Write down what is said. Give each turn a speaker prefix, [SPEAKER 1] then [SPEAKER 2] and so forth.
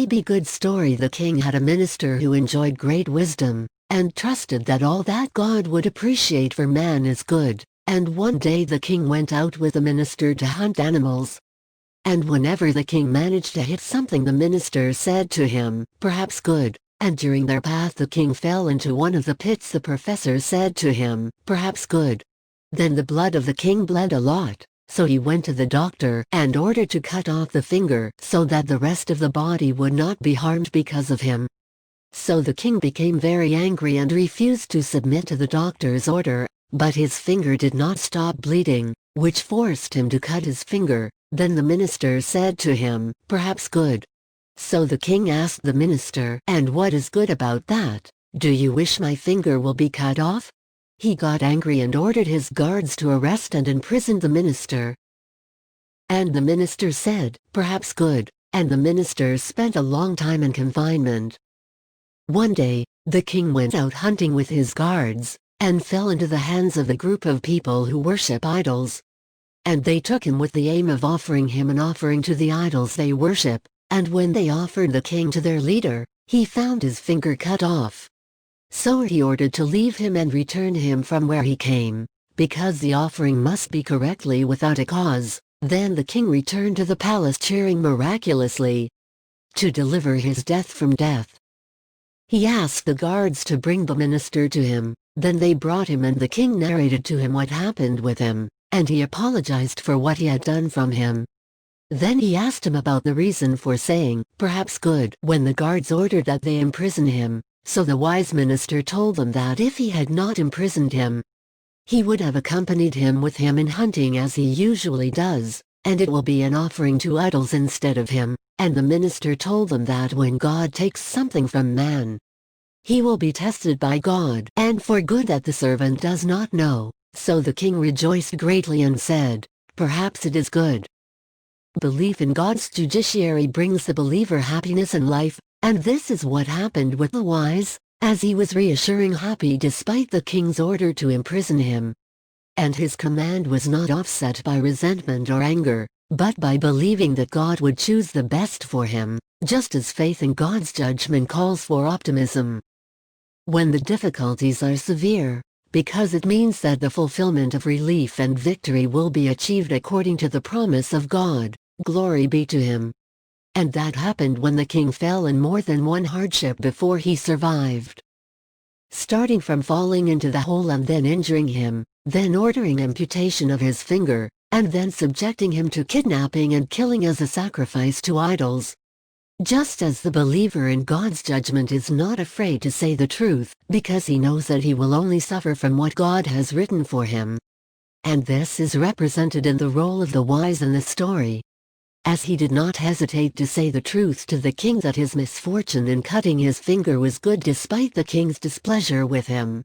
[SPEAKER 1] be good story. The king had a minister who enjoyed great wisdom, and trusted that all that God would appreciate for man is good. And one day the king went out with the minister to hunt animals. And whenever the king managed to hit something, the minister said to him, "Perhaps good." And during their path the king fell into one of the pits. The professor said to him, "Perhaps good." Then the blood of the king bled a lot, so he went to the doctor and ordered to cut off the finger so that the rest of the body would not be harmed because of him. So the king became very angry and refused to submit to the doctor's order, but his finger did not stop bleeding, which forced him to cut his finger. Then the minister said to him, "Perhaps good." So the king asked the minister, "And what is good about that? Do you wish my finger will be cut off?" He got angry and ordered his guards to arrest and imprison the minister. And the minister said, "Perhaps good," and the minister spent a long time in confinement. One day, the king went out hunting with his guards, and fell into the hands of a group of people who worship idols. And they took him with the aim of offering him an offering to the idols they worship, and when they offered the king to their leader, he found his finger cut off. So he ordered to leave him and return him from where he came, because the offering must be correctly without a cause. Then the king returned to the palace cheering miraculously to deliver his death from death. He asked the guards to bring the minister to him. Then they brought him and the king narrated to him what happened with him, and he apologized for what he had done from him. Then he asked him about the reason for saying, "Perhaps good," when the guards ordered that they imprison him. So the wise minister told them that if he had not imprisoned him, he would have accompanied him with him in hunting as he usually does, and it will be an offering to idols instead of him. And the minister told them that when God takes something from man, he will be tested by God, and for good that the servant does not know. So the king rejoiced greatly and said, "Perhaps it is good." Belief in God's judiciary brings the believer happiness in life, and this is what happened with the wise, as he was reassuring happy despite the king's order to imprison him. And his command was not offset by resentment or anger, but by believing that God would choose the best for him, just as faith in God's judgment calls for optimism when the difficulties are severe, because it means that the fulfillment of relief and victory will be achieved according to the promise of God. Glory be to him. And that happened when the king fell in more than one hardship before he survived. Starting from falling into the hole and then injuring him, then ordering amputation of his finger, and then subjecting him to kidnapping and killing as a sacrifice to idols. Just as the believer in God's judgment is not afraid to say the truth, because he knows that he will only suffer from what God has written for him. And this is represented in the role of the wise in the story, as he did not hesitate to say the truth to the king that his misfortune in cutting his finger was good despite the king's displeasure with him.